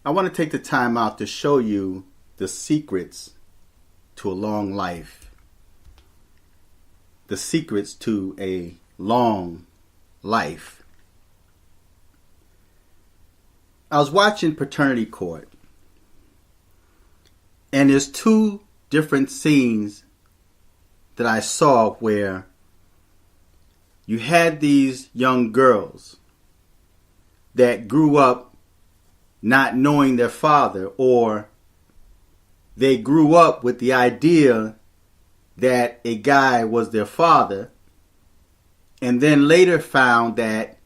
I want to take the time out to show you the secrets to a long life. The secrets to a long life. I was watching Paternity Court, and there's two different scenes that I saw where you had these young girls that grew up not knowing their father, or they grew up with the idea that a guy was their father, and then later found that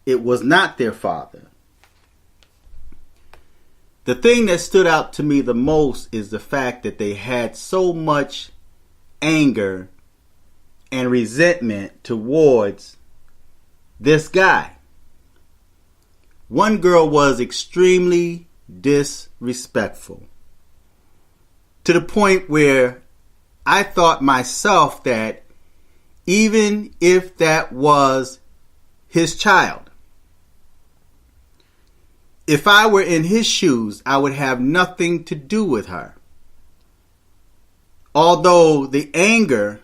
it was not their father. The thing that stood out to me the most is the fact that they had so much anger and resentment towards this guy. One girl was extremely disrespectful, to the point where I thought myself that even if that was his child, if I were in his shoes, I would have nothing to do with her. Although the anger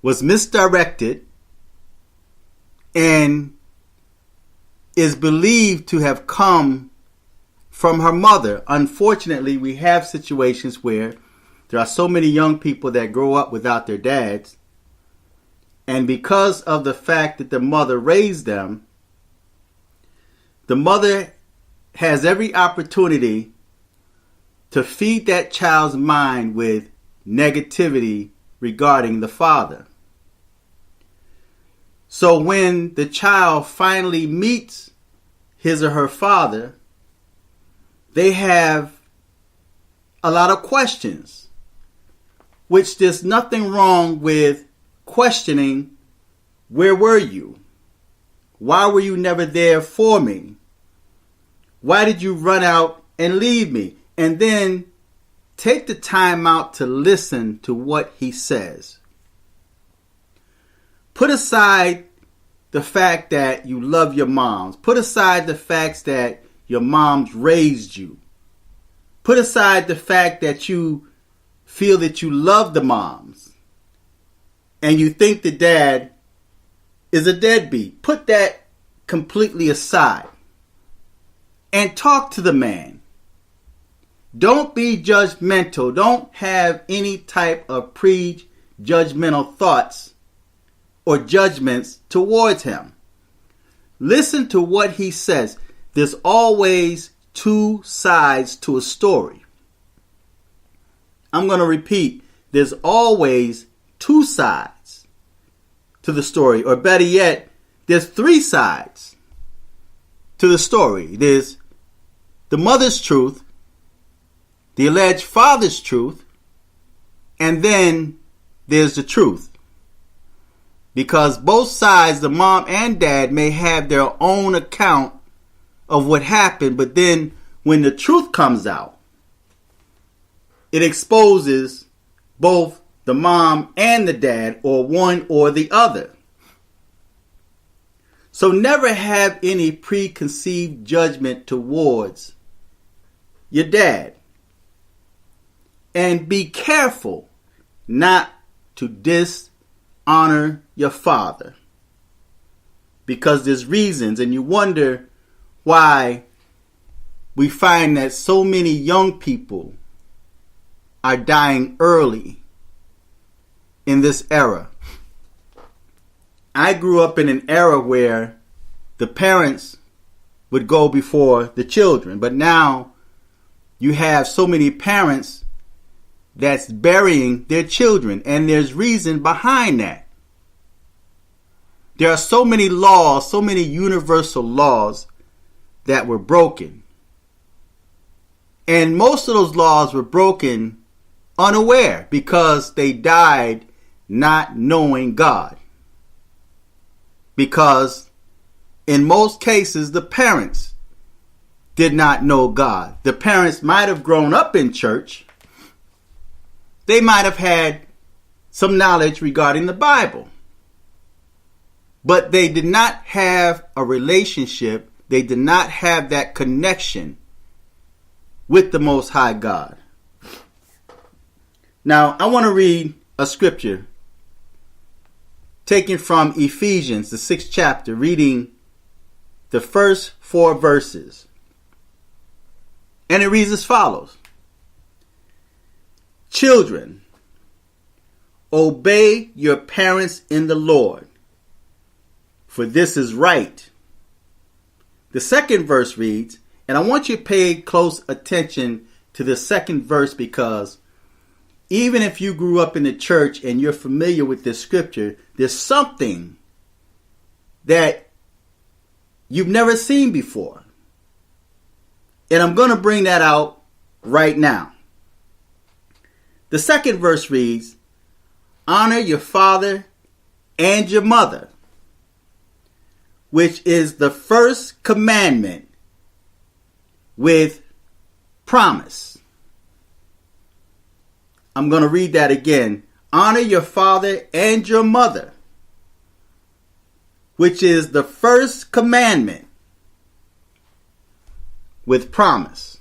was misdirected and is believed to have come from her mother. Unfortunately, we have situations where there are so many young people that grow up without their dads, and because of the fact that the mother raised them, the mother has every opportunity to feed that child's mind with negativity regarding the father. So when the child finally meets his or her father, they have a lot of questions, which there's nothing wrong with questioning. Where were you? Why were you never there for me? Why did you run out and leave me? And then take the time out to listen to what he says. Put aside the fact that you love your moms. Put aside the facts that your moms raised you. Put aside the fact that you feel that you love the moms and you think the dad is a deadbeat. Put that completely aside and talk to the man. Don't be judgmental. Don't have any type of pre-judgmental thoughts or judgments towards him. Listen to what he says. There's always two sides to a story. I'm going to repeat. There's always two sides to the story. Or better yet, there's three sides to the story. There's the mother's truth, the alleged father's truth, and then there's the truth. Because both sides, the mom and dad, may have their own account of what happened, but then when the truth comes out, it exposes both the mom and the dad, or one or the other. So never have any preconceived judgment towards your dad. And be careful not to dishonor your father. Because there's reasons, and you wonder why we find that so many young people are dying early in this era. I grew up in an era where the parents would go before the children, but now you have so many parents that's burying their children, and there's reason behind that. There are so many laws, so many universal laws that were broken. And most of those laws were broken unaware because they died not knowing God. Because in most cases, the parents did not know God. The parents might have grown up in church. They might have had some knowledge regarding the Bible. But they did not have a relationship. They did not have that connection with the Most High God. Now, I want to read a scripture taken from Ephesians, the 6th chapter, reading the first 4 verses. And it reads as follows. Children, obey your parents in the Lord, for this is right. The second verse reads, and I want you to pay close attention to the second verse, because even if you grew up in the church and you're familiar with this scripture, there's something that you've never seen before. And I'm going to bring that out right now. The second verse reads, honor your father and your mother, which is the first commandment with promise. I'm going to read that again. Honor your father and your mother, which is the first commandment with promise.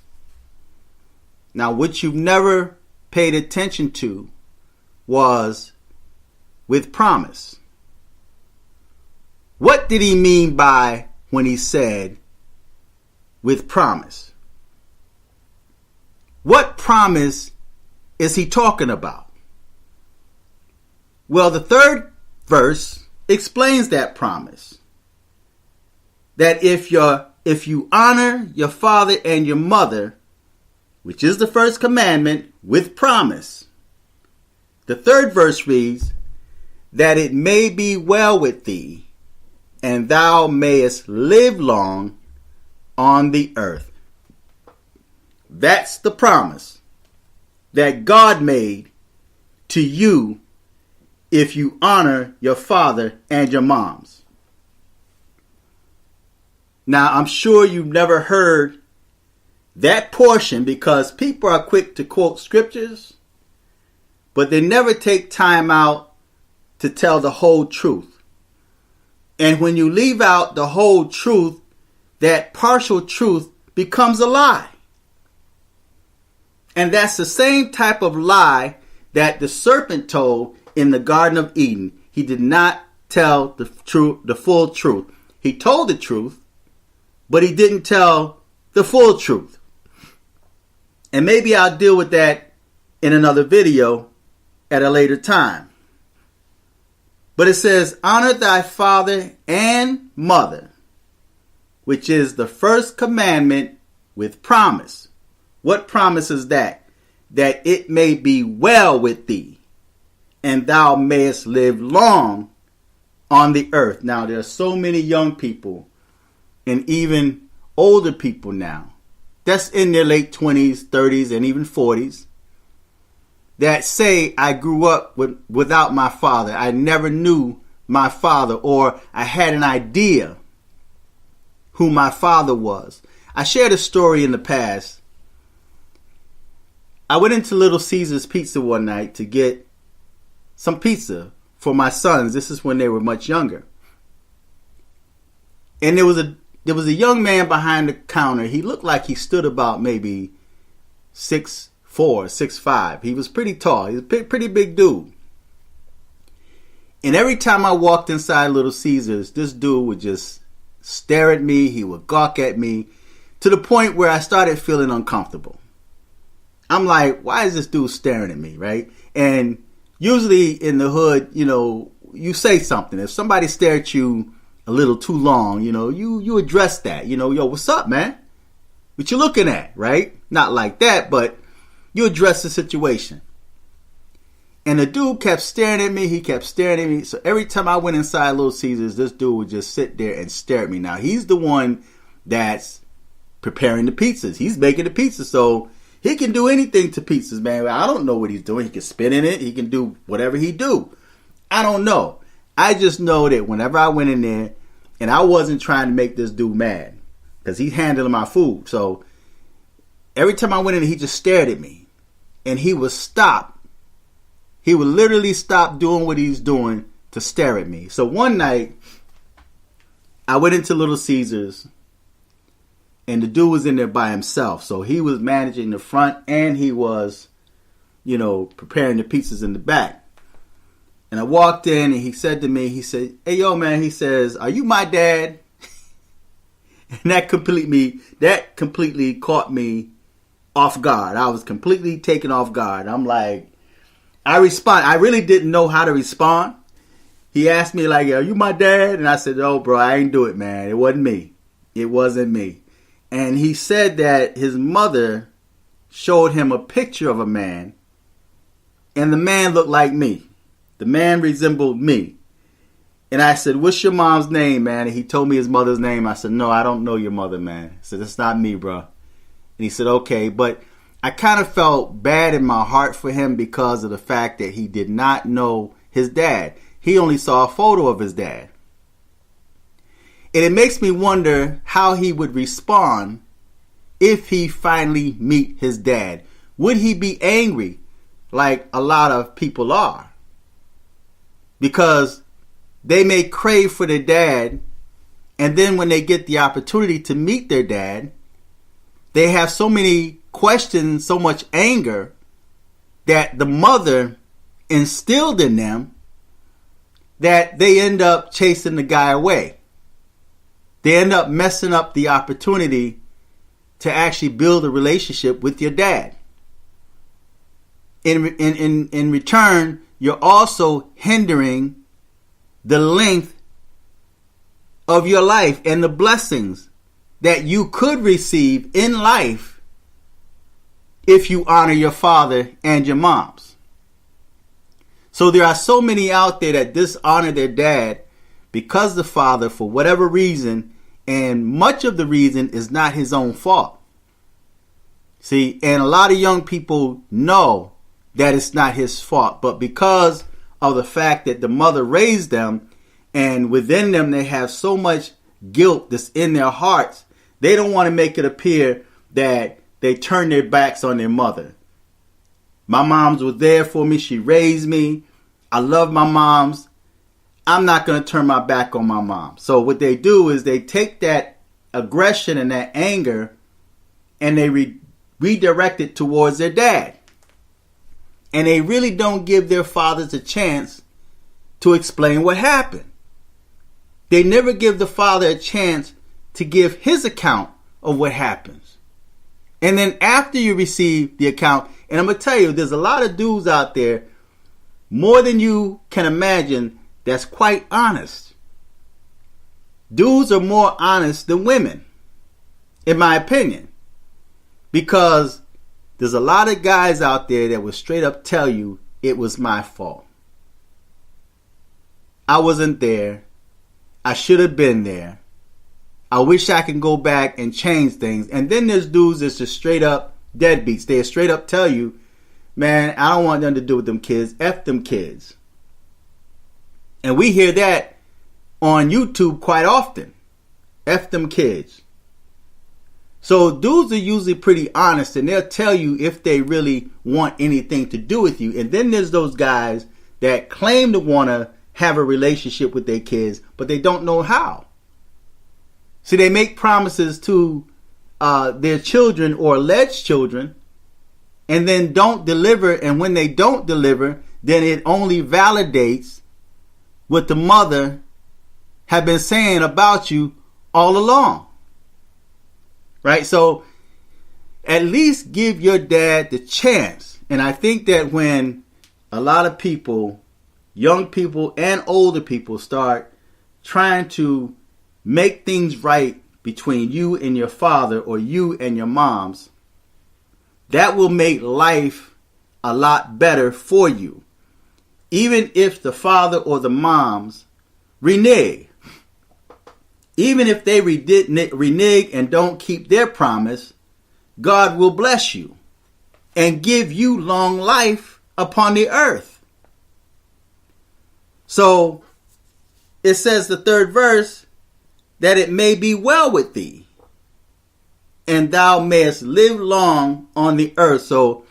Now, what you've never paid attention to was with promise. What did he mean by when he said with promise? What promise is he talking about? Well, the third verse explains that promise. That if you honor your father and your mother, which is the first commandment, with promise, the third verse reads, that it may be well with thee, and thou mayest live long on the earth. That's the promise that God made to you if you honor your father and your moms. Now, I'm sure you've never heard that portion, because people are quick to quote scriptures, but they never take time out to tell the whole truth. And when you leave out the whole truth, that partial truth becomes a lie. And that's the same type of lie that the serpent told in the Garden of Eden. He did not tell the full truth. He told the truth, but he didn't tell the full truth. And maybe I'll deal with that in another video at a later time. But it says, honor thy father and mother, which is the first commandment with promise. What promise is that? That it may be well with thee, and thou mayest live long on the earth. Now, there are so many young people and even older people now that's in their late 20s, 30s, and even 40s that say, I grew up without my father. I never knew my father, or I had an idea who my father was. I shared a story in the past. I went into Little Caesars Pizza one night to get some pizza for my sons. This is when they were much younger. And there was a young man behind the counter. He looked like he stood about maybe 6'4", 6'5". He was pretty tall. He was a pretty big dude. And every time I walked inside Little Caesars, this dude would just stare at me. He would gawk at me to the point where I started feeling uncomfortable. I'm like, why is this dude staring at me, right? And usually in the hood, you say something. If somebody stared at you a little too long, you address that. Yo, what's up, man? What you looking at, right? Not like that, but you address the situation. And the dude kept staring at me. He kept staring at me. So every time I went inside Little Caesars, this dude would just sit there and stare at me. Now, he's the one that's preparing the pizzas. He's making the pizza, so he can do anything to pizzas, man. I don't know what he's doing. He can spit in it. He can do whatever he do. I don't know. I just know that whenever I went in there, and I wasn't trying to make this dude mad, because he's handling my food. So every time I went in there, he just stared at me. And he would stop. He would literally stop doing what he's doing to stare at me. So one night, I went into Little Caesars. And the dude was in there by himself. So he was managing the front and he was, preparing the pizzas in the back. And I walked in and he said to me, he said, "Hey, yo, man," he says, "Are you my dad?" And that completely caught me off guard. I was completely taken off guard. I'm like, I really didn't know how to respond. He asked me like, "Are you my dad?" And I said, "Oh, bro, I ain't do it, man. It wasn't me. It wasn't me." And he said that his mother showed him a picture of a man, and the man looked like me. The man resembled me. And I said, "What's your mom's name, man?" And he told me his mother's name. I said, "No, I don't know your mother, man." I said, "That's not me, bro." And he said, "Okay." But I kind of felt bad in my heart for him because of the fact that he did not know his dad. He only saw a photo of his dad. And it makes me wonder how he would respond if he finally meet his dad. Would he be angry like a lot of people are? Because they may crave for their dad, and then when they get the opportunity to meet their dad, they have so many questions, so much anger that the mother instilled in them that they end up chasing the guy away. They end up messing up the opportunity to actually build a relationship with your dad. In return, you're also hindering the length of your life and the blessings that you could receive in life if you honor your father and your moms. So there are so many out there that dishonor their dad because the father, for whatever reason, and much of the reason is not his own fault. See, and a lot of young people know that it's not his fault, but because of the fact that the mother raised them, and within them they have so much guilt that's in their hearts, they don't want to make it appear that they turn their backs on their mother. My moms was there for me. She raised me. I love my moms. I'm not going to turn my back on my mom. So what they do is they take that aggression and that anger and they redirect it towards their dad. And they really don't give their fathers a chance to explain what happened. They never give the father a chance to give his account of what happens. And then after you receive the account, and I'm going to tell you, there's a lot of dudes out there, more than you can imagine, that's quite honest. Dudes are more honest than women, in my opinion. Because there's a lot of guys out there that will straight up tell you it was my fault. I wasn't there. I should have been there. I wish I could go back and change things. And then there's dudes that's just straight up deadbeats. They straight up tell you, "Man, I don't want nothing to do with them kids. F them kids." And we hear that on YouTube quite often. F them kids. So dudes are usually pretty honest, and they'll tell you if they really want anything to do with you. And then there's those guys that claim to want to have a relationship with their kids, but they don't know how. See, they make promises to their children or alleged children and then don't deliver. And when they don't deliver, then it only validates what the mother had been saying about you all along. Right? So at least give your dad the chance. And I think that when a lot of people, young people and older people, start trying to make things right between you and your father or you and your moms, that will make life a lot better for you. Even if the father or the moms renege. Even if they renege and don't keep their promise, God will bless you and give you long life upon the earth. So it says, the third verse, that it may be well with thee, and thou mayest live long on the earth. So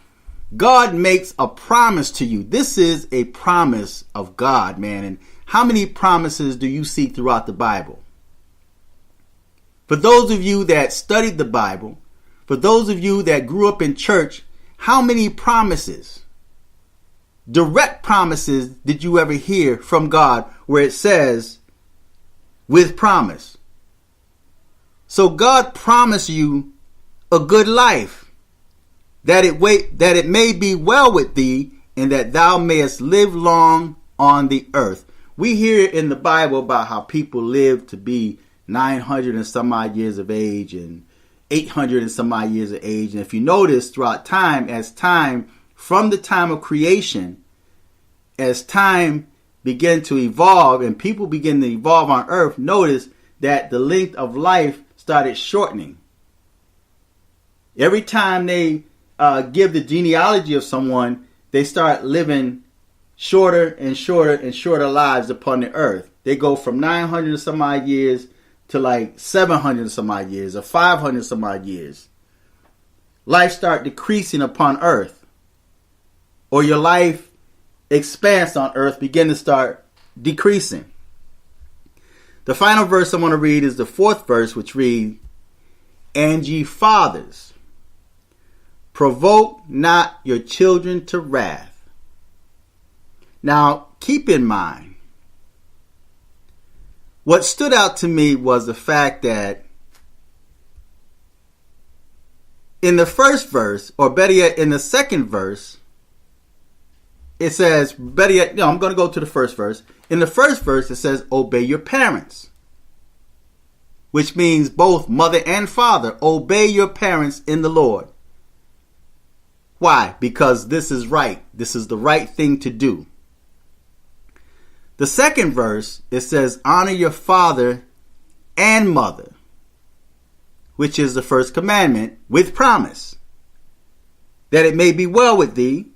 God makes a promise to you. This is a promise of God, man. And how many promises do you see throughout the Bible? For those of you that studied the Bible, for those of you that grew up in church, how many promises, direct promises, did you ever hear from God where it says, with promise? So God promised you a good life, that it may be well with thee, and that thou mayest live long on the earth. We hear in the Bible about how people live to be 900 and some odd years of age and 800 and some odd years of age. And if you notice throughout time, from the time of creation, as time began to evolve and people begin to evolve on earth, notice that the length of life started shortening. Every time they give the genealogy of someone, they start living shorter and shorter and shorter lives upon the earth. They go from 900 and some odd years to like 700 and some odd years or 500 and some odd years. Life start decreasing upon earth. Or your life expanse on earth begin to start decreasing. The final verse I want to read is the 4th verse, which reads, and ye fathers, provoke not your children to wrath. Now, keep in mind, what stood out to me was the fact that in the first verse, or better yet, in the second verse, it says, better yet, I'm going to go to the first verse. In the first verse, it says, obey your parents, which means both mother and father. Obey your parents in the Lord. Why? Because this is right. This is the right thing to do. The second verse, it says, honor your father and mother, which is the first commandment, with promise, that it may be well with thee,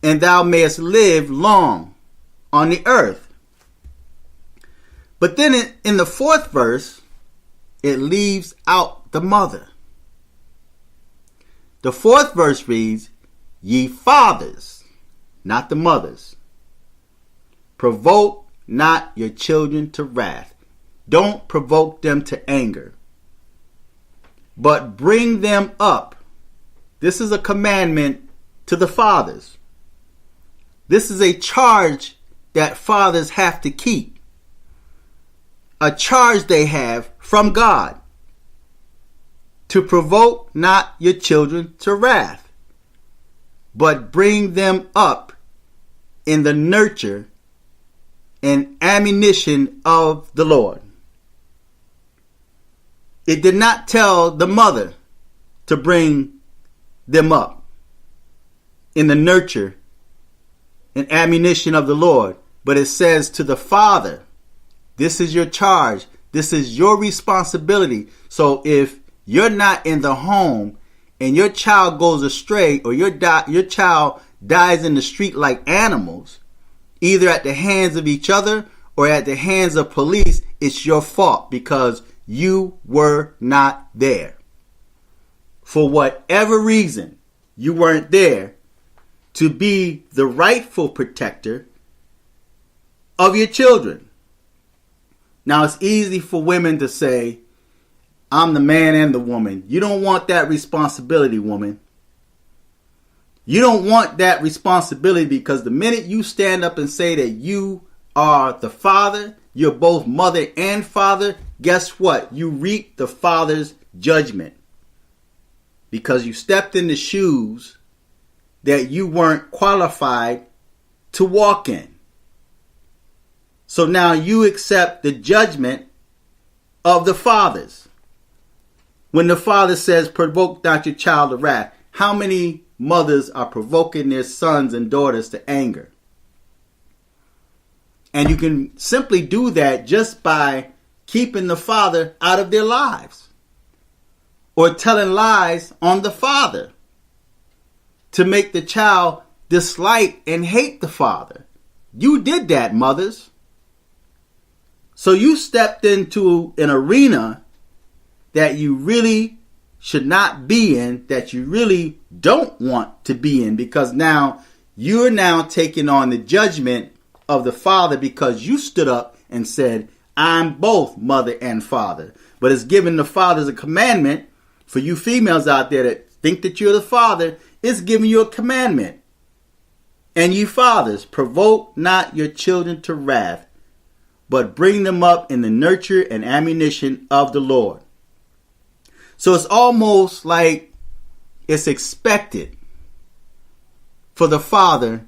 and thou mayest live long on the earth. But then in the 4th verse, it leaves out the mother. The 4th verse reads, ye fathers, not the mothers, provoke not your children to wrath. Don't provoke them to anger, but bring them up. This is a commandment to the fathers. This is a charge that fathers have to keep. A charge they have from God. To provoke not your children to wrath, but bring them up in the nurture and admonition of the Lord. It did not tell the mother to bring them up in the nurture and admonition of the Lord, but it says to the father, this is your charge. This is your responsibility. So if you're not in the home and your child goes astray, or your child dies in the street like animals, either at the hands of each other or at the hands of police, it's your fault because you were not there. For whatever reason, you weren't there to be the rightful protector of your children. Now, it's easy for women to say, I'm the man and the woman. You don't want that responsibility, woman. You don't want that responsibility because the minute you stand up and say that you are the father, you're both mother and father, guess what? You reap the father's judgment because you stepped in the shoes that you weren't qualified to walk in. So now you accept the judgment of the fathers. When the father says, provoke not your child to wrath, how many mothers are provoking their sons and daughters to anger? And you can simply do that just by keeping the father out of their lives or telling lies on the father to make the child dislike and hate the father. You did that, mothers. So you stepped into an arena that you really should not be in, that you really don't want to be in, because now you're now taking on the judgment of the father because you stood up and said, I'm both mother and father. But it's giving the fathers a commandment. For you females out there that think that you're the father, it's giving you a commandment. And you fathers, provoke not your children to wrath, but bring them up in the nurture and admonition of the Lord. So it's almost like it's expected for the father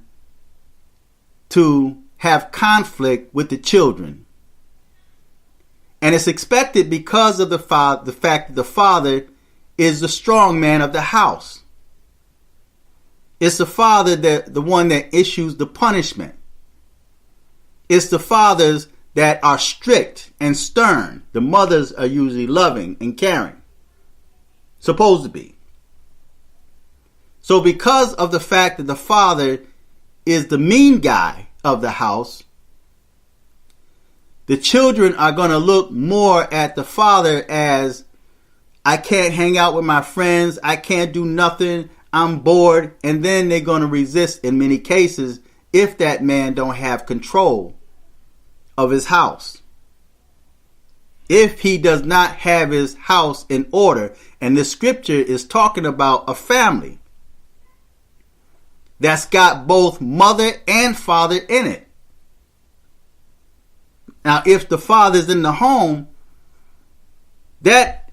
to have conflict with the children. And it's expected because of the fact that the father is the strong man of the house. It's the father the one that issues the punishment. It's the fathers that are strict and stern. The mothers are usually loving and caring. Supposed to be. So because of the fact that the father is the mean guy of the house, the children are going to look more at the father as, I can't hang out with my friends, I can't do nothing, I'm bored, and then they're going to resist in many cases if that man don't have control of his house. If he does not have his house in order, and the scripture is talking about a family that's got both mother and father in it. Now, if the father's in the home, that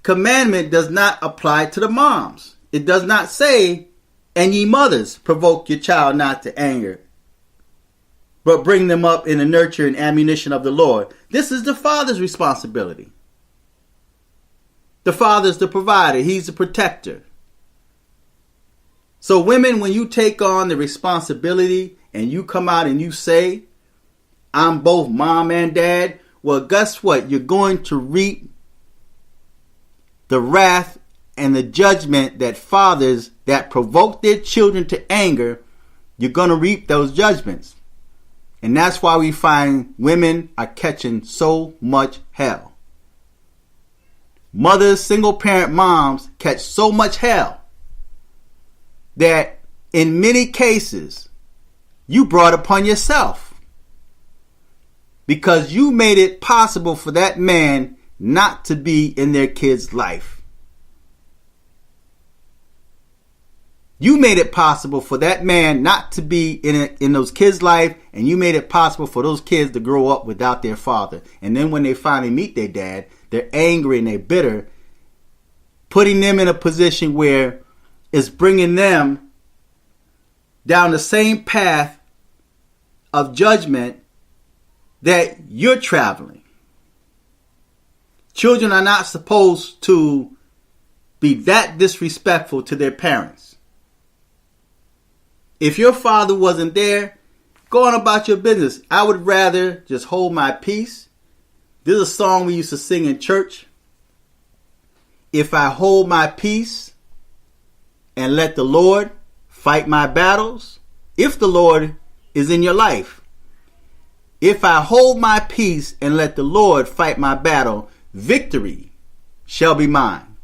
commandment does not apply to the moms. It does not say, and ye mothers, provoke your child not to anger, but bring them up in the nurture and admonition of the Lord. This is the father's responsibility. The father's the provider. He's the protector. So women, when you take on the responsibility and you come out and you say, I'm both mom and dad, well, guess what? You're going to reap the wrath and the judgment that fathers that provoke their children to anger, you're going to reap those judgments. And that's why we find women are catching so much hell. Mothers, single parent moms catch so much hell that in many cases you brought upon yourself. Because you made it possible for that man not to be in their kid's life. You made it possible for that man not to be in those kids' life, and you made it possible for those kids to grow up without their father. And then when they finally meet their dad, they're angry and they're bitter, putting them in a position where it's bringing them down the same path of judgment that you're traveling. Children are not supposed to be that disrespectful to their parents. If your father wasn't there, go on about your business. I would rather just hold my peace. There's a song we used to sing in church. If I hold my peace and let the Lord fight my battles, if the Lord is in your life, if I hold my peace and let the Lord fight my battle, victory shall be mine.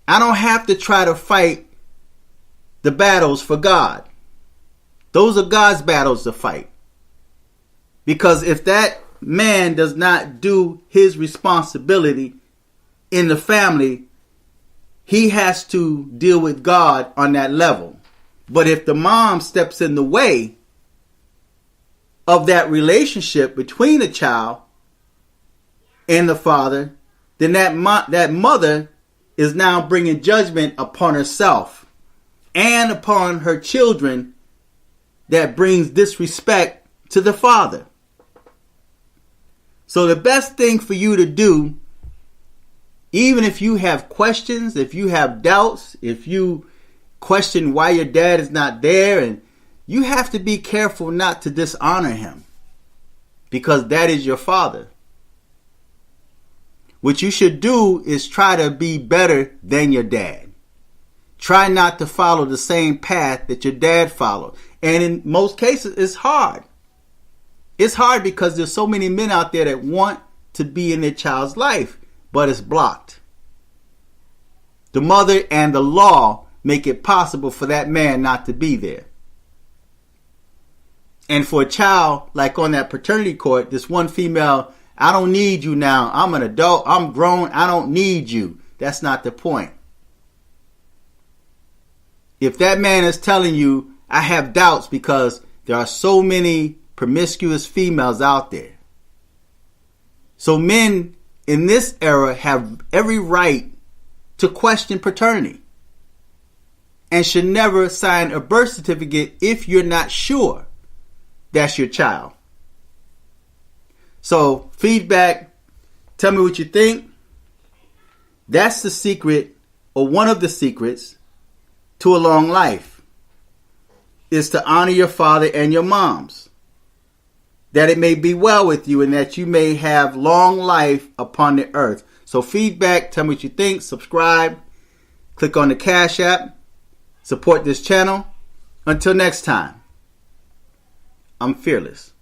I don't have to try to fight the battles for God. Those are God's battles to fight. Because if that man does not do his responsibility in the family, he has to deal with God on that level. But if the mom steps in the way of that relationship between the child and the father, then that mother is now bringing judgment upon herself and upon her children that brings disrespect to the father. So the best thing for you to do, even if you have questions, if you have doubts, if you question why your dad is not there, and you have to be careful not to dishonor him, because that is your father. What you should do is try to be better than your dad. Try not to follow the same path that your dad followed. And in most cases, it's hard. It's hard because there's so many men out there that want to be in their child's life, but it's blocked. The mother and the law make it possible for that man not to be there. And for a child, like on that paternity court, this one female, I don't need you now. I'm an adult. I'm grown. I don't need you. That's not the point. If that man is telling you, I have doubts because there are so many promiscuous females out there. So men in this era have every right to question paternity and should never sign a birth certificate if you're not sure that's your child. So feedback, tell me what you think. That's the secret, or one of the secrets, to a long life, is to honor your father and your moms, that it may be well with you and that you may have long life upon the earth. So feedback, tell me what you think, subscribe, click on the Cash App, support this channel. Until next time, I'm fearless.